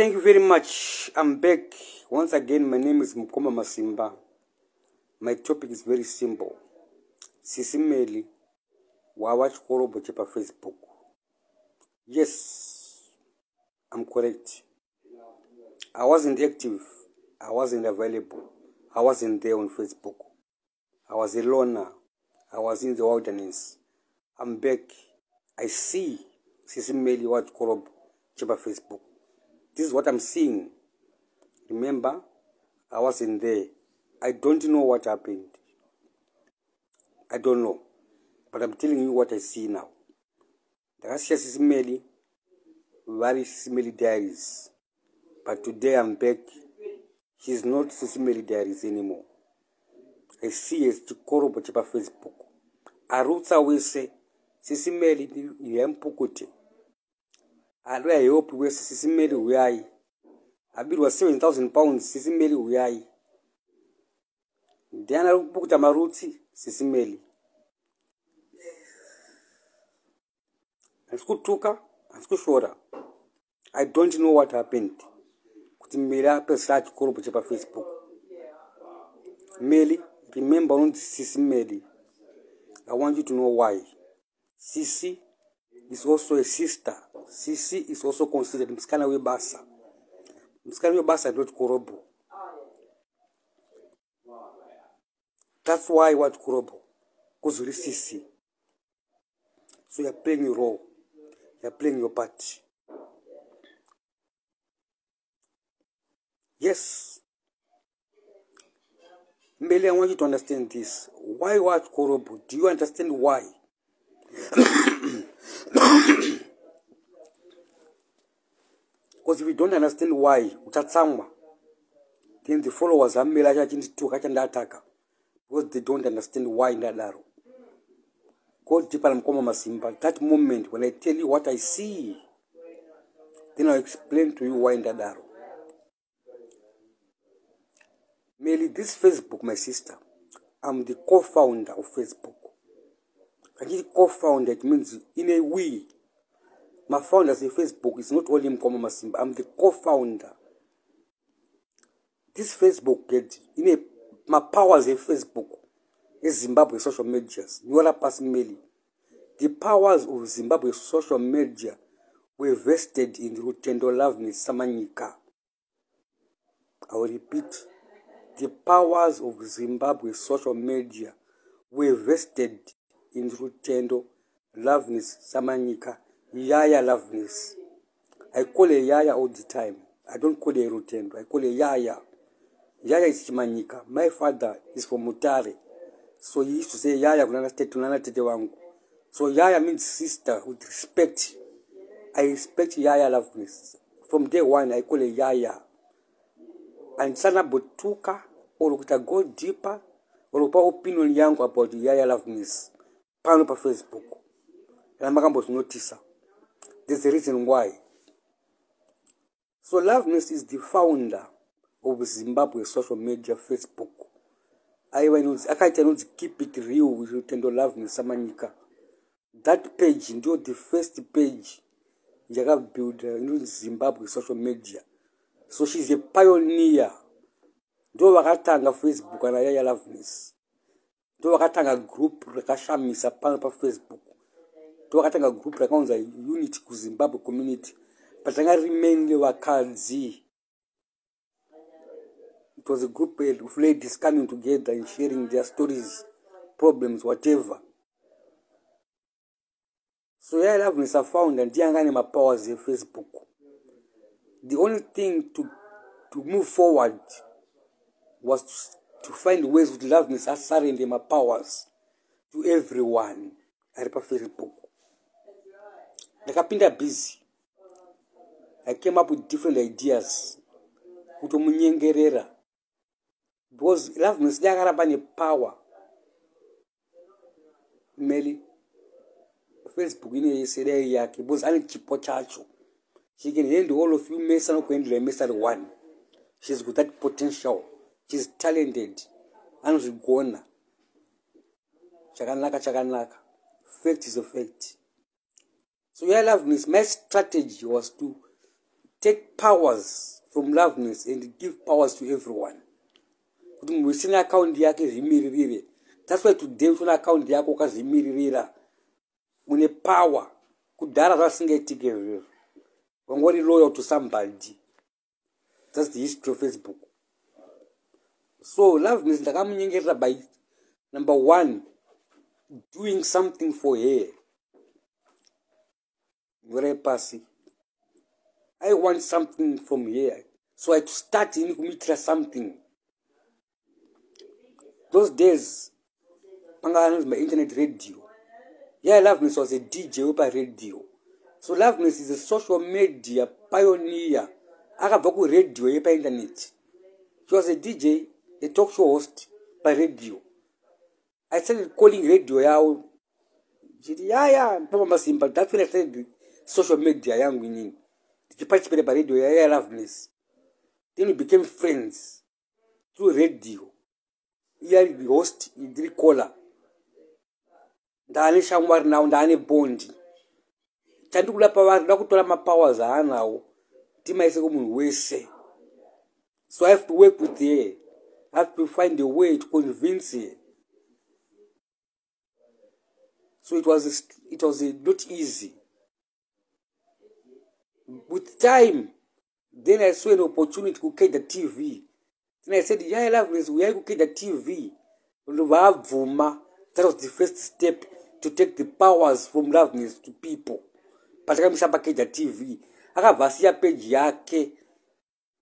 Thank you very much. I'm back once again. My name is Mkoma Masimba. My topic is very simple. SIS MELLY, Wava, chikorobho, Chepa, Facebook. Yes, I'm correct. I wasn't active. I wasn't available. I wasn't there on Facebook. I was a loner. I was in the wilderness. I'm back. I see SIS MELLY, Wava, chikorobho, Chepa, Facebook. This is what I'm seeing. Remember, I wasn't there. I don't know what happened. I don't know. But I'm telling you what I see now. That's just SIS MELLY, very SIS MELLY diaries. But today I'm back. She's not SIS MELLY diaries anymore. I see a chikorobho Chepa Facebook. Arutsa will say, SIS MELLY, yempukuti. I hope we SIS MELLY uyai. I bid was 7,000 pounds, SIS MELLY uyai. Then I booked Maruti, SIS MELLY. And school tuka, and school shora. I don't know what happened. Kuti mera pe search chikorobho Chepa Facebook. MELLY, remember on SIS MELLY. I want you to know why. Sisi is also a sister. Sisi is also considered msikana we basa. Msikana we basa not chikorobho. That's why what chikorobho. Because you're Sisi. So you're playing your role. You're playing your part. Yes. MELLY, I want you to understand this. Why what chikorobho? Do you understand why? Because if you don't understand why, then the followers are attack because they don't understand why Nadaro. Go deeper and Mkoma Masimba. That moment when I tell you what I see, then I'll explain to you why Nadaro. MELLY, this Facebook, my sister, I'm the co-founder of Facebook. And the co-founder, it means in a way. My founder of Facebook is not only Mkoma Masimba. I'm the co-founder. This Facebook, my powers of Facebook is Zimbabwe social media. Nuala pass MELLY. The powers of Zimbabwe social media were vested in Rutendo Loveness Samanyika. I will repeat. The powers of Zimbabwe social media were vested in Rutendo Loveness Samanyika. Yaya Loveness. I call her Yaya all the time. I don't call her Rutendo. I call her Yaya. Yaya is Chimanyika. My father is from Mutare. So he used to say Yaya Tete wangu. So Yaya means sister with respect. I respect Yaya Loveness. From day one I call her Yaya. And sana botuka or go deeper or opinion yangu about Yaya Loveness. Pano pa Facebook. And I'm going to notice her. There's a reason why. So Loveness is the founder of Zimbabwe social media Facebook. I can't keep it real with Rutendo Loveness Samanyika. That page, the first page, you build Zimbabwe social media. So she's a pioneer. Do wakatanga Facebook and Yaya Loveness. Do wakatanga group rekashamisa pa Facebook. Do wakatanga group rekonza unity ku Zimbabwe community. But I remain wakazi. It was a group of ladies coming together and sharing their stories, problems, whatever. So Yaya Loveness are found and diangani my powers in Facebook. The only thing to move forward was to find ways with Loveness are surrender my powers to everyone. I repa Facebook. Like I've been busy. I came up with different ideas. Kutomunyengerera. Because Loveness diagarabani power. MELLY. Facebook ine yesere yake. Because ani chipo chacho. She can handle all of you mesa no kuendele mesa one. She's got that potential. She's talented. And gonna. Chaganaka. Fact is a fact. So Yaya Loveness, my strategy was to take powers from Loveness and give powers to everyone. That's why today we account yako kazimirira. When a power could dara together. When what is loyal to somebody. That's the history of Facebook. So Loveness by number one, doing something for her. Very passive. I want something from here. So I had to start in committing something. Those days, my internet radio. Yeah, Loveness was a DJ over radio. So Loveness is a social media pioneer. I have a radio over internet. She was a DJ, a talk show host by radio. I started calling radio out. Yeah, but that's when I started social media. Young winning. She participated by radio. Yeah, Loveness. Then we became friends through radio. Here the host, the caller. Ndani shamwar now, ndani bondi. Chandukula power, nakutola ma powers now. Tima ise kumu wese. So I have to work with her. I have to find a way to convince her. So it was not easy. With time, then I saw an opportunity to get the TV. Then I said, yeah, Loveness, we are to get the TV. That was the first step to take the powers from Loveness to people. But I can't get the TV. I have a page yake.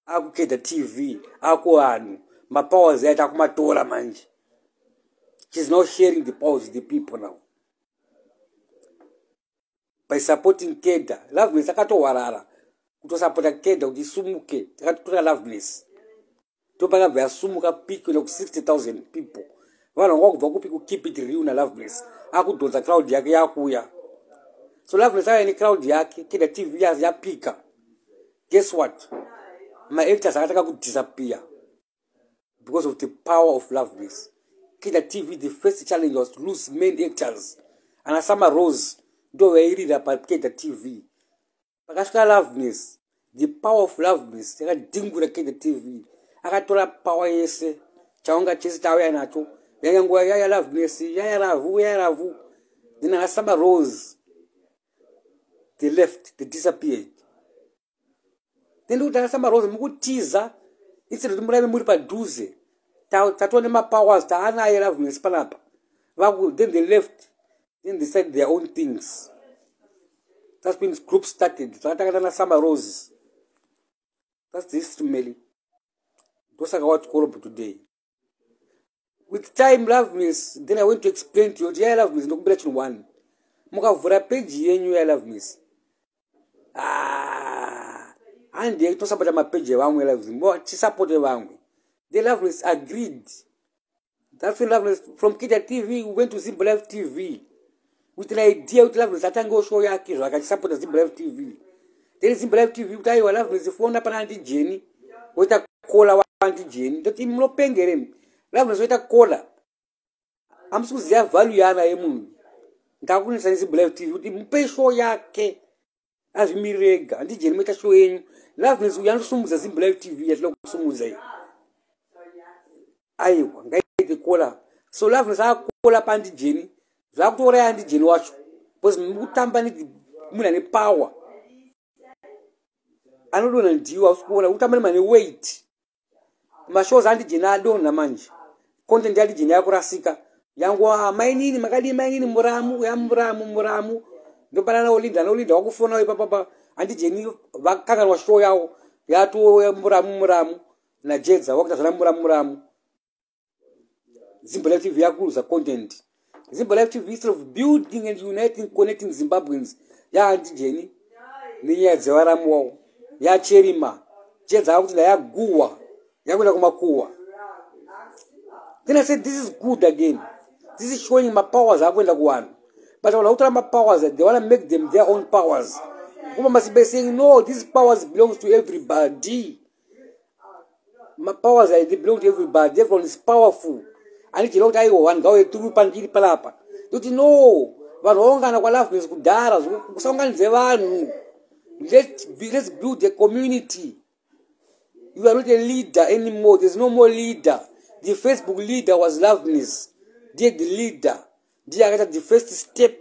I could get the TV. I could my powers there. I could she's not sharing the powers with the people now. By supporting Keda, Loveness, I can't warara. To support a Keda, Gisumuke, I can't Loveness. To buy a Sumuka peak of 60,000 people. One walk for people keep it real and Loveness. I could do the crowd yakuya. So Loveness, I any crowd yaki, Keda TV as ya pika. Guess what? My actors are going to disappear because of the power of Loveness. Keda TV, the first challenge was to lose main actors. And as Sama Rose, do we read about Keda TV? Because Loveness, the power of Loveness, I got dingo the Keda TV. I got tola power yes, Chaonga chase tawe nacho. Yangwa ya Loveness, ya ravu. Then as Sama Rose, they left, they disappeared. Then look at Sama Rose, mugu teaser. Instead of the Muripa Duze, Tatone ma powers, Tana Loveness Panapa. Then they left. Then they said their own things. That's when groups started. Sama Rose. That's the SIS MELLY. Those are what chikorobho today. With time, Loveness, then I went to explain to you, yeah, Loveness, no question one. Muka vura page yenyu ya Loveness. And they to support my page wangu Loveness. More support wangu. The Loveness agreed. That's when Loveness from Keda TV we went to Simple Life TV. With an idea with Loveness, I can go show ya kids. I can support the Simple Life TV. There is Simple Life TV. You tell you Loveness, the phone up an anti-Jenny. With a cola anti-Jenny. That him no pengerem. Loveness with a cola. I'm supposed to have value yana emu. Ndakuni sa Simple Life TV. With him pay show ya ke. As me rega. Anti-Jenny make a show you. Loveness we are sumu za Simple Life TV. As long as sumu za. Ayo. Ngai the cola. So Loveness a cola pa anti-Jenny. Zakutora anti-Jenny wacho. Because mutamba ni muna ni power. Anodona ndiwa usikuona utamba mani weight. Mashows anti-Jenny adona manje. Content anti-Jenny yakurasika. Yangwa mainini makadi mainini muramu ya muramu. Ndopana na olinda wakufona we papa anti-Jenny vakanga wa show yao yatu ya muramu na Jedza wakutazana muramu. Simple Life TV yakuluza content. Simple Life TV instead of building and uniting, connecting Zimbabweans. Ya anti-Jenny ni ya zewaramu ya cherima. Jedza wakutila ya guwa. Ya kwenda kumakuwa. Then I said, this is good again. This is showing my powers. I kwenda kuwana. But when I tell my powers, they want to make them their own powers. Kuma must be saying, no, these powers belongs to everybody. My powers, they belong to everybody. Everyone is powerful. I need to know that I want to go to Pangiri Palapa. Don't you know? Vanonga na kwa Loveness kudara. Kusonga nzevanu. Let's build a community. You are not a leader anymore. There's no more leader. The Facebook leader was Loveness. They're the leader. They are the first step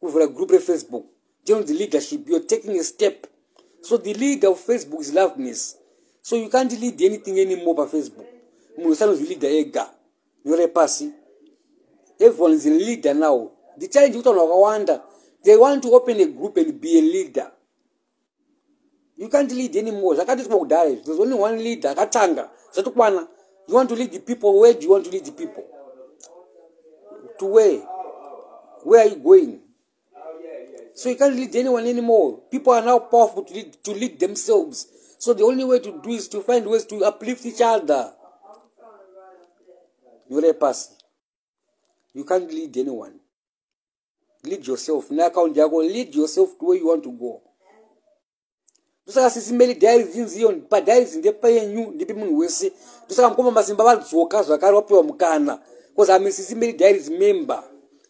with a group of Facebook. Join the leadership. You're taking a step. So the leader of Facebook is Loveness. So you can't lead anything anymore by Facebook. Musano is the leader. You're a passy. Everyone is a leader now. The challenge you don't wonder. They want to open a group and be a leader. You can't lead anymore. There's only one leader. You want to lead the people. Where do you want to lead the people? To where? Where are you going? So you can't lead anyone anymore. People are now powerful to lead themselves. So the only way to do is to find ways to uplift each other. You're a person. You can't lead anyone. Lead yourself. Lead yourself to where you want to go. SIS MELLY diaries in Zion, but diaries in the pay you, the people will say, to some common Masimba, so Mukana, because I'm a SIS MELLY diaries member.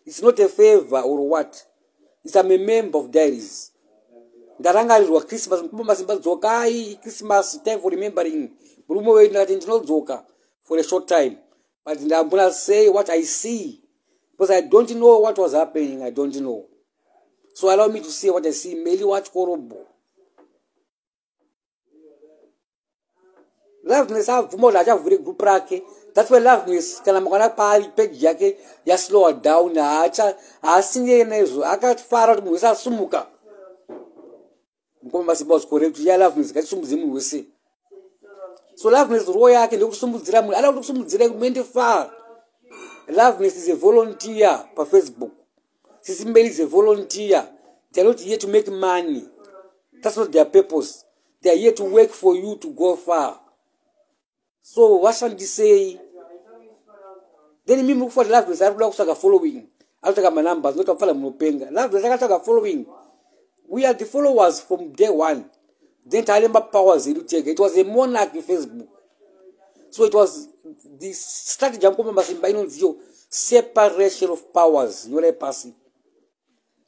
It's not a favor or what. It's I'm a member of diaries. Daranga is Christmas, Masimba Zokai, Christmas time for remembering. Brumo in that internal Zoka for a short time. But I'm going to say what I see. Because I don't know what was happening, I don't know. So allow me to say what I see. Merely watch chikorobho. Loveness have more than very good practice. That's why Loveness can party page yake ya slow down na acha asinye nezo aka far out musa sumuka. Ngomba si boss correct ya Loveness kati sumuzimu wese. So Loveness roya yake ndokusumudzira mu ala ndokusumudzira kumende far. Loveness is a volunteer for Facebook. SIS MELLY is a volunteer. They are not here to make money. That's not their purpose. They are here to work for you to go far. So what shall they say? Then me look for Loveness. I look for following. I'll take my numbers. Not a follow Mupenga. Loveness. I got following. We are the followers from day one. Then Talemba powers it was a monarchy Facebook. So it was the strategy of Masimba separation of powers. You're a person.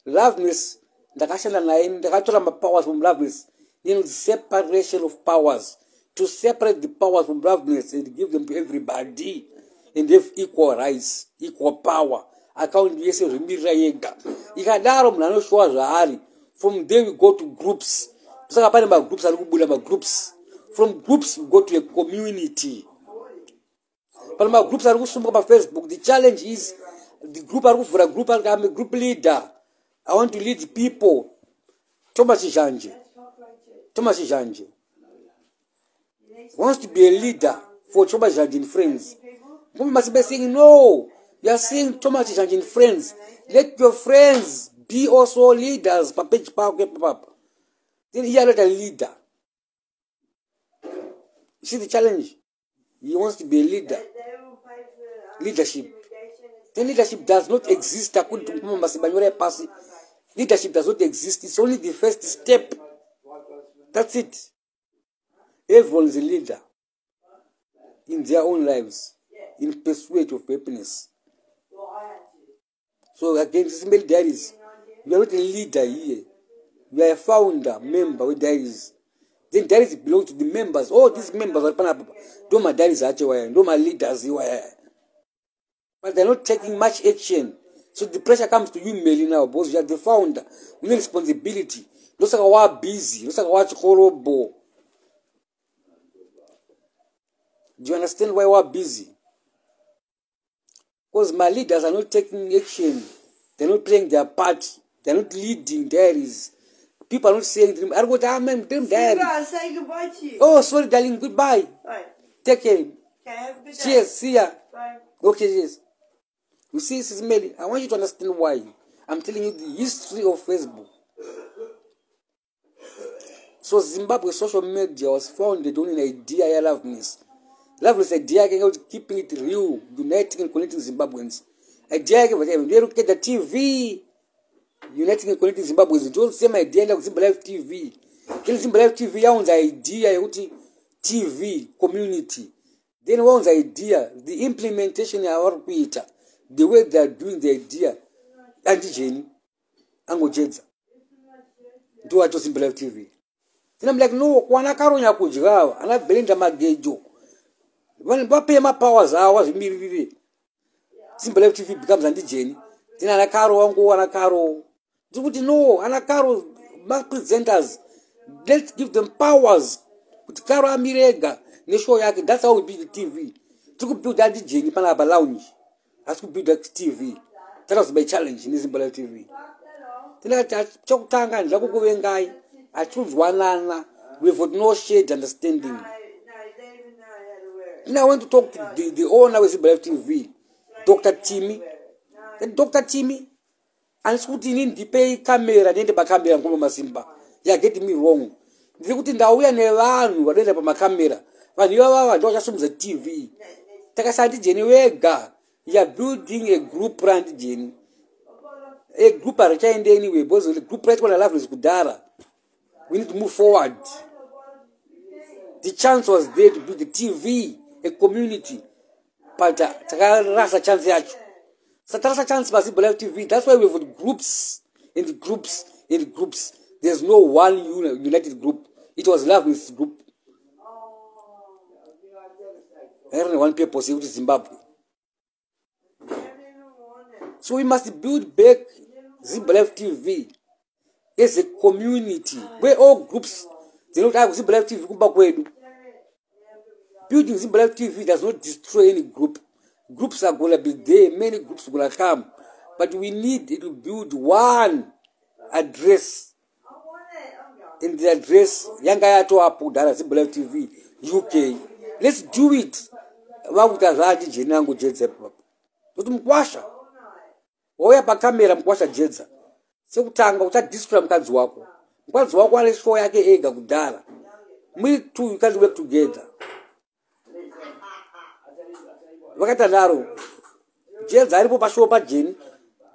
Loveness. The powers from Loveness. The separation of powers. To separate the powers from Loveness and give them to everybody and have equal rights, equal power. Account from there we go to groups. From groups we go to a community. Groups are Facebook. The challenge is the group are for a group. I'm a group leader. I want to lead people. Thomas Janje wants to be a leader for Thomas Janje and friends. You must be saying no. You are saying Thomas Janje and friends. Let your friends be also leaders. Then you are not a leader. You see the challenge? He wants to be a leader. Leadership. Then leadership does not exist according to Mama. Leadership does not exist. It's only the first step. That's it. Everyone is a leader in their own lives, in pursuit of happiness. So again, SIS MELLY diaries. You are not a leader here. You are a founder, member with diaries. Then diaries belong to the members. Oh, these members are don't my diaries don't my leaders. But they're not taking much action. So the pressure comes to you, Melly, now, because you are the founder. You need responsibility. Looks like we are busy. Looks like we are chikorobho. Do you understand why we are busy? Because my leaders are not taking action. They're not playing their part. They're not leading diaries. People are not saying them. I go down, man, them diaries. Say goodbye to you. Oh, sorry, darling. Goodbye. Bye. Take care. Okay, have a good day. Cheers. See ya. Bye. Okay, yes. You see, SIS MELLY, I want you to understand why. I'm telling you the history of Facebook. So Zimbabwe social media was founded on an idea of Loveness. Loveness idea keeping it real, uniting and connecting Zimbabweans. Idea they look at the TV, uniting and connecting Zimbabweans. Don't say my idea like Zimbabwe TV. Can Zimbabwe TV owns idea TV community. Then one's idea, the implementation of our Peter, the way they are doing the idea, antigen, angojenza. do what to Simple Life TV. Then I'm like, no, kwana karonya kujgawa, ana belinda magejo. When pay my powers hours immediately. Simple Life TV becomes anti Jenny. Then ana karo wangu ana karo. Do what you know, ana karo presenters. Let's give them powers. With karo amirega. Nesho yake, that's how we build the TV. To build that DJ, pana lounge. As to build that TV. That was my challenge in Simple Life TV. Then I chok tanga and Jago Wengai. I choose one lana with no shade understanding. Then I went to talk to the owner of Simple Life TV, Dr. Timmy. Then Dr. Timmy, and shooting in the pay camera, then the back camera and Masimba. You're getting me wrong. They put in the way and around what they have my camera. But you are don't assume the TV. Take a side Jenny Wega. You are building a group brand Jenny. A group are retained anyway, because the group right when I love is Gudara. We need to move forward. The chance was there to build the TV, a community. But a chance yet. So that's a chance for Simple Life TV. That's why we have groups in the groups in the groups. There's no one united group. It was love with group. One people say to Zimbabwe. So we must build back Simple Life TV as a community where all groups they don't have Simple Life TV. Building Simple Life TV does not destroy any group. Groups are gonna be there, many groups are gonna come, but we need to build one address. In the address, Yanga to Apudara Simple Life TV UK. Let's do it. Wakutazadi jenangu jedza papa. Kuti mkwasha. Oya pa kamera mkwasha jedza. Sekutanga uta display mkazi wako. Mkazi wako ale show yake ega kudala. We two you can't work together. Wakata naro. Jedza alipo pa show pa jeni.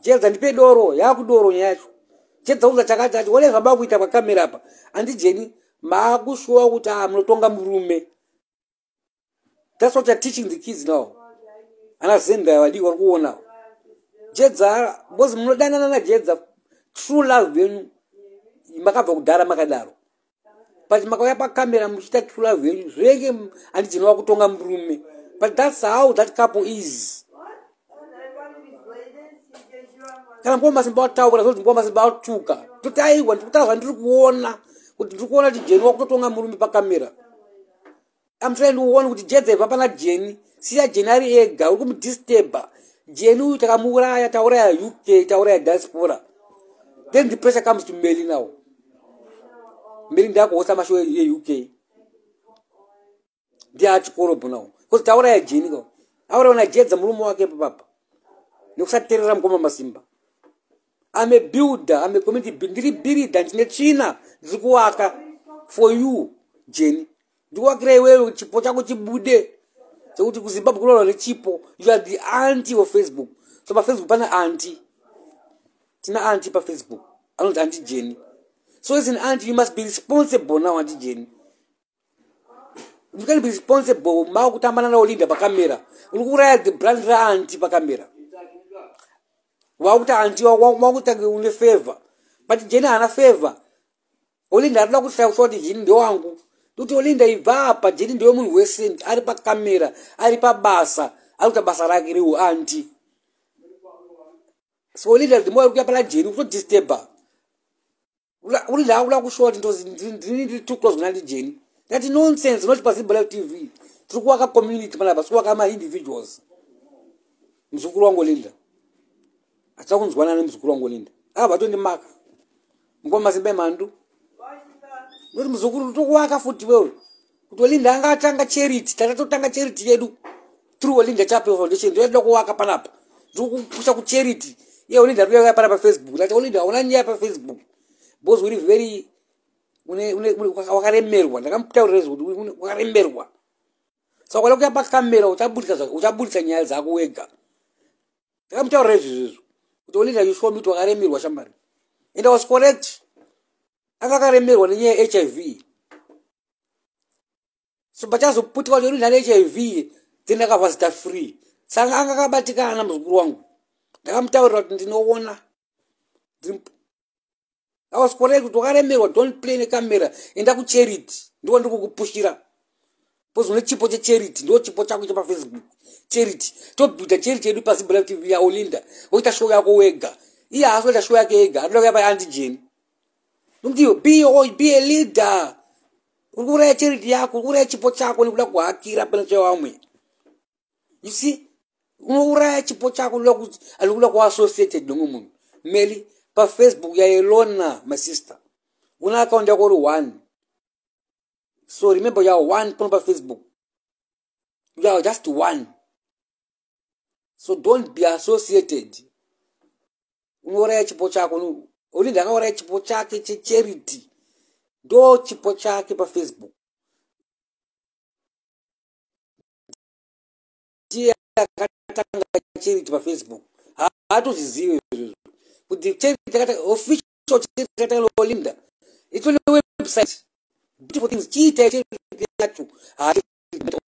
Jedza ndipe doro, yakudoro nyacho. Jedza uza chakati wale zaba kuita pa kamera pa. Andi jeni maakushowa kuti munotonga murume. That's what they're teaching the kids now. And I send them what you want now. Jedza was na jedza true love when makava kudara makadaro. But makaya pa camera mchita true love when rege and jino kutonga mrume. But that's how that couple is. Kana ngoma simba tawo na ngoma simba tuka. Tutai wantu kuona kuti jino kutonga mrume pa camera. I'm trying to warn with Jedza Papa Jenny. See a Jenny egg, I will disturb. Jenu Takamura, Taura, UK, Taura, diaspora. Then the pressure comes to Melly now. Melly Duck was a UK. They are chikorobho now. Because Taura Jenny go. Our own Jedza Murumo came up. No Satiram Koma Masimba. I'm a builder, I'm a community building, than China, Zuguaka for you, Jenny. Do a great way with Chipo Chibude. So to Zimbabwe Chipo, you are the auntie of Facebook. So my Facebook is auntie. It's not auntie for Facebook. I'm not Auntie Jenny. So as an auntie, you must be responsible now, Auntie Jenny. You can be responsible. Makutamana na olinda pa camera. Ulukura the brand auntie pa camera. Wauta auntie wakuta une favor. But Jenny ana favor. Olinda atla kusa shoti Jenny ndio wangu. Tuti olinda ivapa Jenny ndio munhu wesent ari pa camera ari pa basa aluta basa rake riu anti so olinda the more kuya pala Jenny kuto disturba ula kushoti ndo too close na Jenny that is nonsense not possible on TV tukuwaka community pala basuwa kama individuals mzukuru wangu olinda atakunzwana na mzukuru wangu olinda bato ndi maka ngoma simbe mandu Noti mzukuru tukuwaka futi wewe. Kuti Olinda anga atanga charity, tatotanga charity yedu. Through Olinda Chapel Foundation, ndio kuwaka panapa. Tukupusha ku charity. Ye Olinda tuya pa Facebook. Lati Olinda onanya pa Facebook. Boss we very wakaremerwa. Ndakamputa urezo wakaremerwa. So kwala kuya pa camera utabulisa nyaya zako wega. Ndakamputa urezo. Kuti Olinda you show me to wakaremerwa shambari. And I was correct. Akakaremerwa nenye HIV. So bachazo puti kwa na HIV tena kavasta free. Sanga akakabatikana mzukuru wangu. Ndakamtaurira kuti ndinoona I was correct. Don't play in the camera. And I could charity. Don't want to push it up. Because when chipo charity, no chipo chako chapa Facebook. Charity. Don't do the charity do pass black TV or Linda. What a show ya go wega. Yeah, as well as show ya gega. Look at my antigen. Don't you be a leader. Ugura charity yako, ugura chipo chako ni kwa akira pena chewa mwe. You see? Ugura chipo chako alukula kwa associated no Melly pa Facebook ya elona my sister. Una account ya go 1. So remember you are 1 on Facebook. You are just 1. So don't be associated. Ugura chipo chako Olinda ngora chipo chake charity. Do chipo chake pa Facebook. Dia katanga charity pa Facebook. Hatu ziziwe. With the charity official charity katanga Olinda. It's on the website. Beautiful things. Charity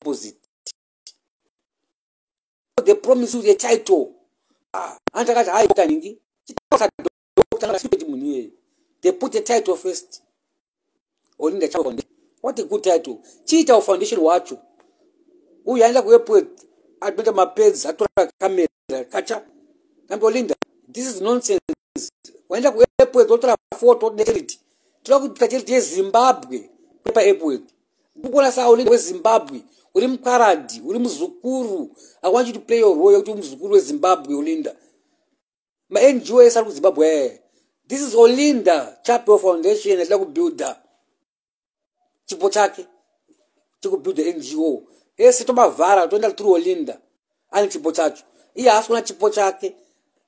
opposite. They promise you the title. Antakata high kaningi. They put the title first. Only the child foundation. What a good title. Cheetah foundation watch. Who you end up with admit my pets at camera catcher. I'm Linda. This is nonsense. When I go with ultra photo negativity. Talk to Zimbabwe. Paper airport. Bukola Sauli with Zimbabwe. Ulim Karadi, Ulim Zukuru. I want you to play your role to Zukuru Zimbabwe, Olinda. My NGO is Zimbabwe. This is Olinda Chapel Foundation and Lago Builder. Chipo chake to build the NGO. Ese toma vara to enda through Olinda. Ani chipo chacho. Iya asu na chipo chake.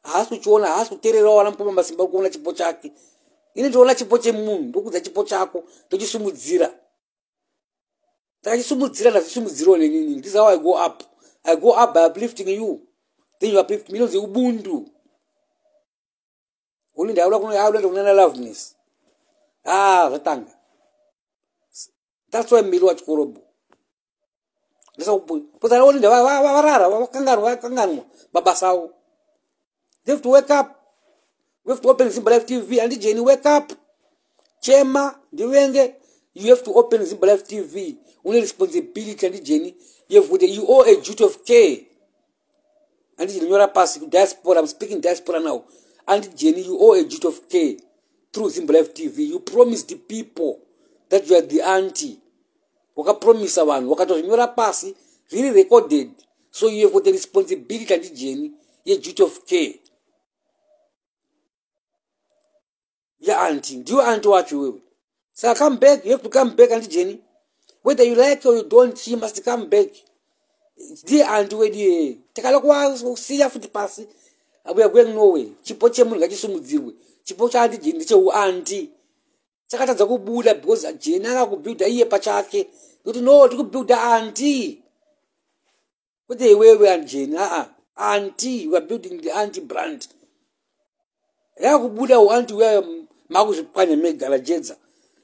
Asu chuona asu terero wala mpoma masimba kuona chipo chake. Ini ndola chipo che mundu kuza chipo chako to chisumudzira. Ta chisumudzira na chisumudziro lenini. This is how I go up. I go up by uplifting you. Then you uplift me no ubundu. Olinda kuna loveness. Ratanga. That's why Milo chikorobho. That's how but I only the babasao. They have to wake up. We have to open Simple Life TV and Jenny wake up. Chema, the you have to open Simple Life TV. Only responsibility and Jenny. You owe a duty of care. And you're passing diaspora. I'm speaking diaspora now. And Jenny, you owe a duty of care through Simple Life TV. You promise the people that you are the auntie. Waka promise one. Waka to you're passing really recorded. So you have got the responsibility and Jenny. Your duty of care. Your auntie. Do you auntie what you will? So come back. You have to come back, Auntie Jenny. Whether you like or you don't, she must come back. Dear auntie, where you take a look, see you for the pass. We are going nowhere. Chipoche munga chisumudziwe. Chipoche Auntie Jenny, cho auntie. Chakata zaku buda because Jenny na kubuilda iye pachake. You don't know to build the auntie. What they we are Jenny? Auntie, we are building the auntie brand. Ya kubuda auntie we magu kwanye mega la jetza.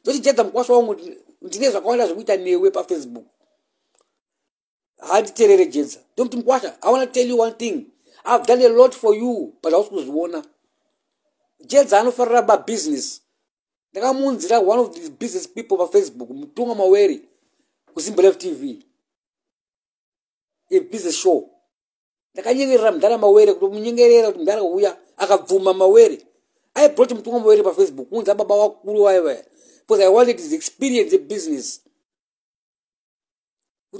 Don't you jetza mkwasho wangu ndineza kwanda zikuita newe pa Facebook. Hadi terere jetza. Don't mkwasha. I want to tell you one thing. I've done a lot for you, but I also wanna. Jetza anofarra ba business. Ndaka munzira one of these business people on Facebook. Mtunga maweri. Simple Life TV. A business show. Ndaka nyengera mdala maweri. Kumunyengerera mdala uya. Akavuma maweri. I brought him to maweri pa Facebook. Unza baba wakuru wewe. Because I wanted his experience in business.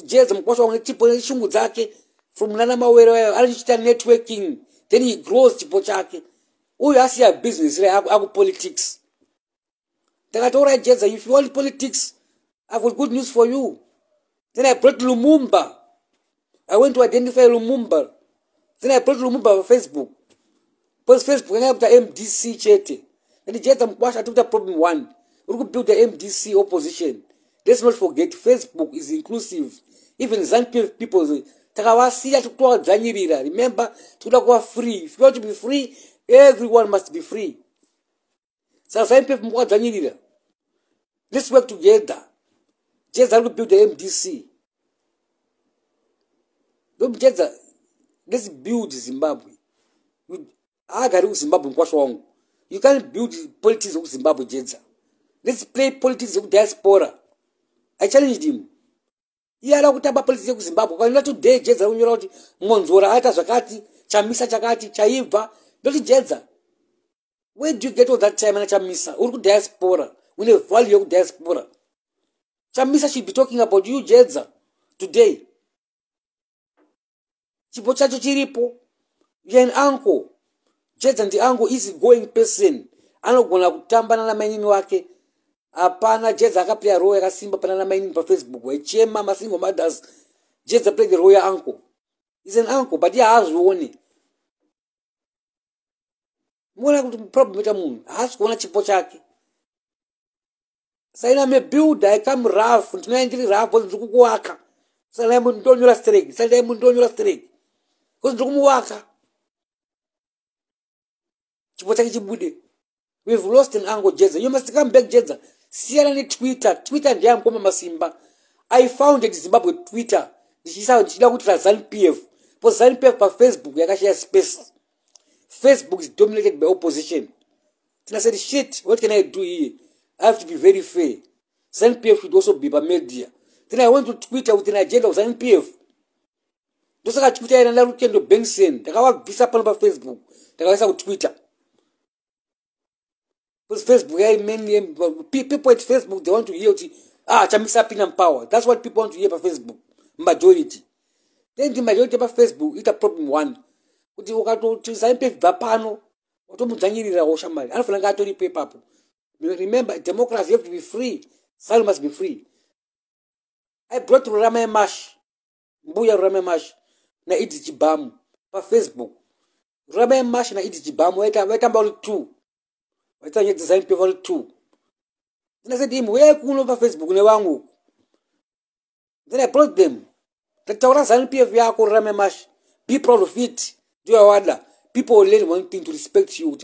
Jetza mkwasho wangu chipo shungu zake. From nana maweri alichita networking. Then he grows chipo chake. Uyu asiya business. Aku politics. Takatora Jetza, if you want politics, I've got good news for you. Then I brought Lumumba. I went to identify Lumumba. Then I brought Lumumba on Facebook. Because Facebook, I have the MDC chete. And the Jetza Mkwasha took the problem one. We could build the MDC opposition. Let's not forget, Facebook is inclusive. Even Zanpif people, Takawasi to Zanyirira. Remember, to go free. If you want to be free, everyone must be free. So Zanpif Mwa Zanyirira. Let's work together. Jetza will build the MDC. Don't Jetza. Let's build Zimbabwe. I got Zimbabwe. You can't build politics of Zimbabwe, Jedza. Let's play politics of diaspora. I challenged him. He allowed kutamba politics of Zimbabwe. Kwa nina today, Jedza, unyora kuti Monzora, hata zakati, chamisa chakati, chaiva. Don't Jedza. Where do you get all that time and chamisa? Uru diaspora. We need value of diaspora. Chamisa should be talking about you, Jedza, today. Chipo chacho chiripo. You're an uncle. Jedza ndi uncle is going person. Anogona kutambana na mainini wake. Apana Jedza akaplay role yakasimba pana na mainini pa Facebook. Chema masingo mothers. Jedza play the role ya uncle. He's an uncle, but he has one. Mwona kuti problem ita munhu. Has kuona chipo chake. Saina me build, I come rough. Ndinoendiri rough, because ndikukuwaka. Saina mu ndonyora straight. Saina mu ndonyora straight. Because ndikumuwaka. We've lost an angle, Jedza. You must come back, Jedza. See on Twitter. Twitter ndiye mkoma masimba. I founded Zimbabwe Twitter. Ndichida kuti ZANU-PF. For ZANU-PF pa Facebook yakashare space. Facebook is dominated by opposition. Then I said, shit, what can I do here? I have to be very fair. ZANU-PF should also be by media. Then I went to Twitter with an agenda of ZANU-PF. Ndosaka Twitter yana larukendo Benson. Ndakawa visa pano pa Facebook. Ndakawesa ku Twitter. Because Facebook, people at Facebook, they want to hear, Chamisa Pin and power. That's what people want to hear by Facebook. Majority. Then the majority of Facebook, it's a problem one. Kuti ukato ZANU-PF bapano, otomuzanyirira oshamari. Anofuna ngatori pay papo. Remember, democracy, you have to be free. ZANU must be free. I brought Rama Mash. Mbuya Rama Mash. Na Idi Chibamu. Pa Facebook. Rama Mash na Idi Chibamu. Wait about 2. Wait about ZANU-PF about 2. Then I said to him, where kuno pa Facebook ne wangu? Then I brought them. Tatawara ZANU-PF yako Rama Mash. Be proud of it. Do your wonder. People will learn one thing to respect you.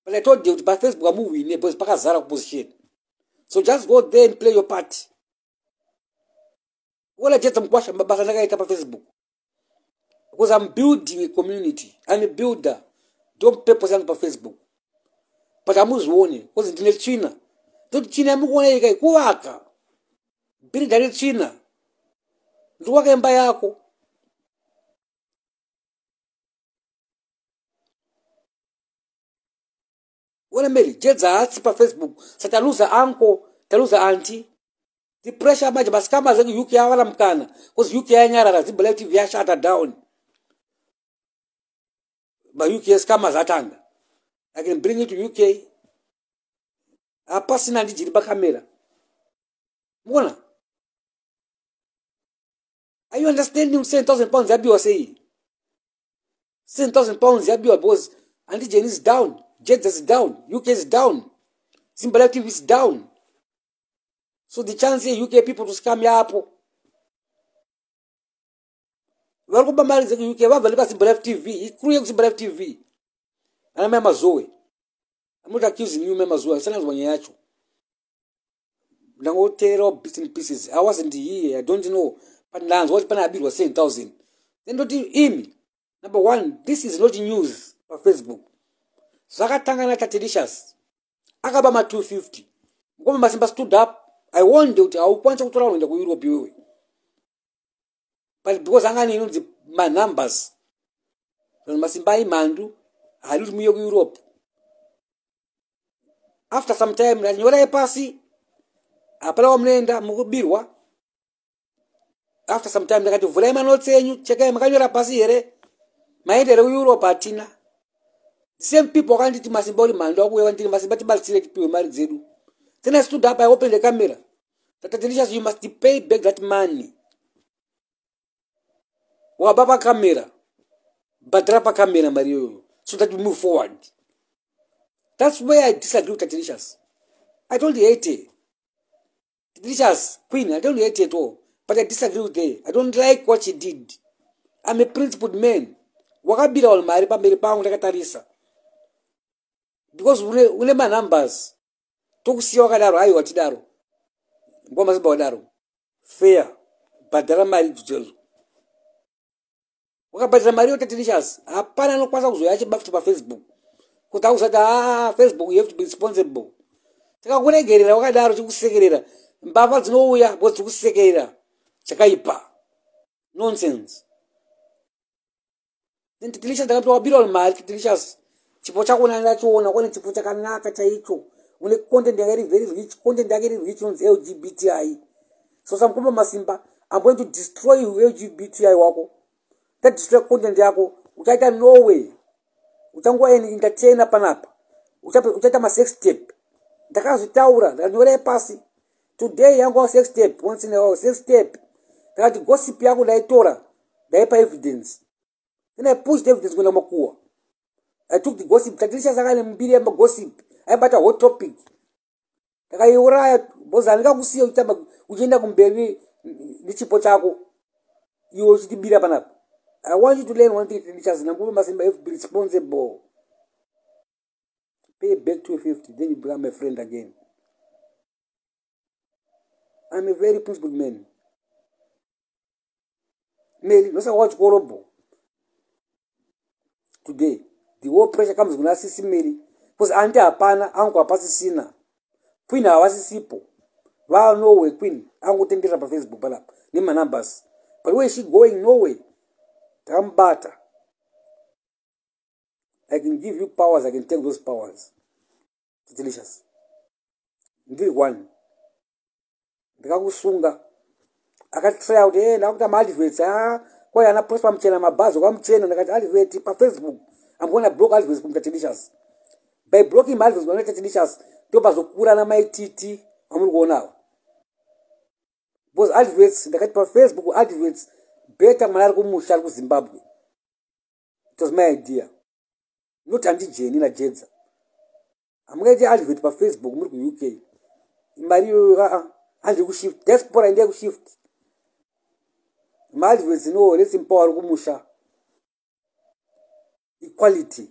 But I told you, by Facebook, I'm moving, because Pakazara opposition. So just go there and play your part. What I just am watching Facebook. Because I'm building a community. I'm a builder. Don't pay percent on Facebook. But I'm warning. Because in China. Don't China, I'm going to go waka. Bring that in China. Do work and buy yako. When I made Jedza ask pa Facebook, sataluza uncle, taluza auntie. The pressure much but scammers in UK awala mkana. Because UK anyara zibele TV ya shut down. But UK scammers atanga. I can bring it to UK. A personal jiriba camera. Mwana. Are you understanding 10,000 pounds Yabi was saying? 10,000 pounds Yabi was antigen is down. Jedza is down. UK is down. Zimbabwe TV is down. So the chance here UK people to scam ya hapo. Walikuwa mbali za UK wavalipa Zimbabwe TV. Ikruye Zimbabwe TV. Ana mema zoe. I'm not accusing you mema zoe. Sana zwenye yacho. Nango tear up bits and pieces. I wasn't here. I don't know. But lands what pana bill was 10,000. Then don't him. Number one, this is not news on Facebook. Zakatanga na delicious. Akabama 250. Ngoma masimba stood up. I warned you I want to travel in the Europe. But because angani know my numbers. When masimba imandu, I lose me Europe. After some time, na nyora pasi. Apala omlenda mukubirwa. After some time, nakati vulema notsenyu cheka makanyora pasi here. Maendere ku Europe atina. The same people can't eat Masimboli man, dog, we went to Masibati select people married Zedu. Then I stood up, I opened the camera. That delicious, you must pay back that money. Wababa camera. Badrapa camera, Mario. So that we move forward. That's where I disagree with delicious. I don't hate it. Delicious, Queen, I don't hate it at all. But I disagree with her. I don't like what she did. I'm a principled man. Wakabira all my ripa like Tarisa. Because ule ma numbers tokusiwa kadaro ayo watidaro ngoma ziba wadaro fair badala mali tutezo Wakabhatira mari yotatilicious. Hapana anokwanisa kuzoya chibafu paFacebook. Kuti akusati Facebook you have to be responsible. Takakuregerera wakadaro chikusekerera. Mbavha dzinouya bwo dzikusekerera. Chakaipa. Nonsense. Then tatilicious ndakapwa biro mari tatilicious. Chipo chako ndachiona kone chipo chakanaka chaicho. Une content yakari very rich, content yakari rich on LGBTI. So some people masimba, I'm going to destroy LGBTI wako. That destroy content yako, utaita no way. Utangwa entertainer panapa. Utaita ma sex tape. Ndakazitaura, ndanyore pasi. Today yango sex tape, once in a while sex tape. Ndakati gossip yako ndaitora, ndaipa evidence. Then I pushed evidence kuna makuwa. I took the gossip, tatilicious akane mbiri ya gossip. I bought a hot topic. Takaiuraya boza ndikakusiya utamba uchienda kumberi nichipo chako. You should be panapa. I want you to learn one thing, teachers. Nambu masimba, you have to be responsible. Pay back 250, then you become a friend again. I'm a very principled man. Mary, let's watch chikorobho. Today, the whole pressure comes when I see Mary. Because ante hapana, angu hapasi sina. Queen hawasi sipo. Wow, no way, Queen. Angu tendera pa Facebook palapa. Nima numbers. But where is she going? No way. Tambata. I can give you powers, I can take those powers. It's delicious. Ndiri one. Ndikakusunga. Akatry out ndakuta adverts kwa yana post pamchena mabazo kwa mchena ndakati advert pa Facebook. I'm going to block adverts from delicious. By blocking adverts from delicious, ndoba zokura na maititi amuri kuonawo. Because adverts ndakati pa Facebook adverts better manari kumusha ku Zimbabwe. It was my idea. Not anti-Jane na Jedza. I'm going to advert pa Facebook muri ku UK. Imari andi ku shift. Diaspora ndiye ku shift. My adverts no let's empower kumusha. Equality.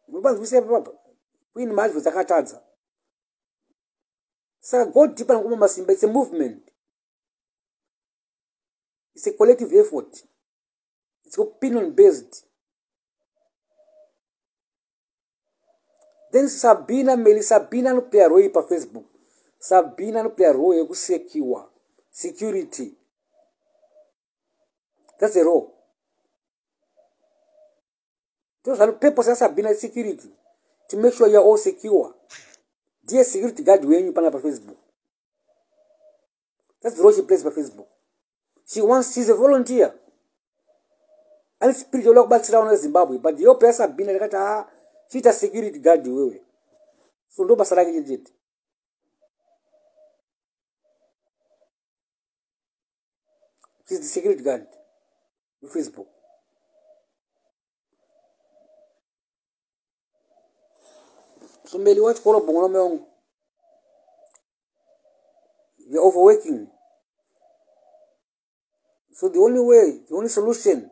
Mubanzi kusema papa. Queen adverts akatadza. So go deeper and masimba. It's a movement. It's a collective effort. It's opinion based. Then Sabina no play a role pa Facebook. Sabina no play a role ku security. That's a role. Those are people say Sabina security to make sure you're all secure. Dear security guard when you pan pa Facebook. That's the role she plays pa Facebook. She's a volunteer. And spiritual lock back around Zimbabwe, but the old person been like she's a security guard wewe. So ndo basaraki jit. She's the security guard on Facebook. So Meli watch chikorobho ngoma yongo. You're overworking. So the only way, the only solution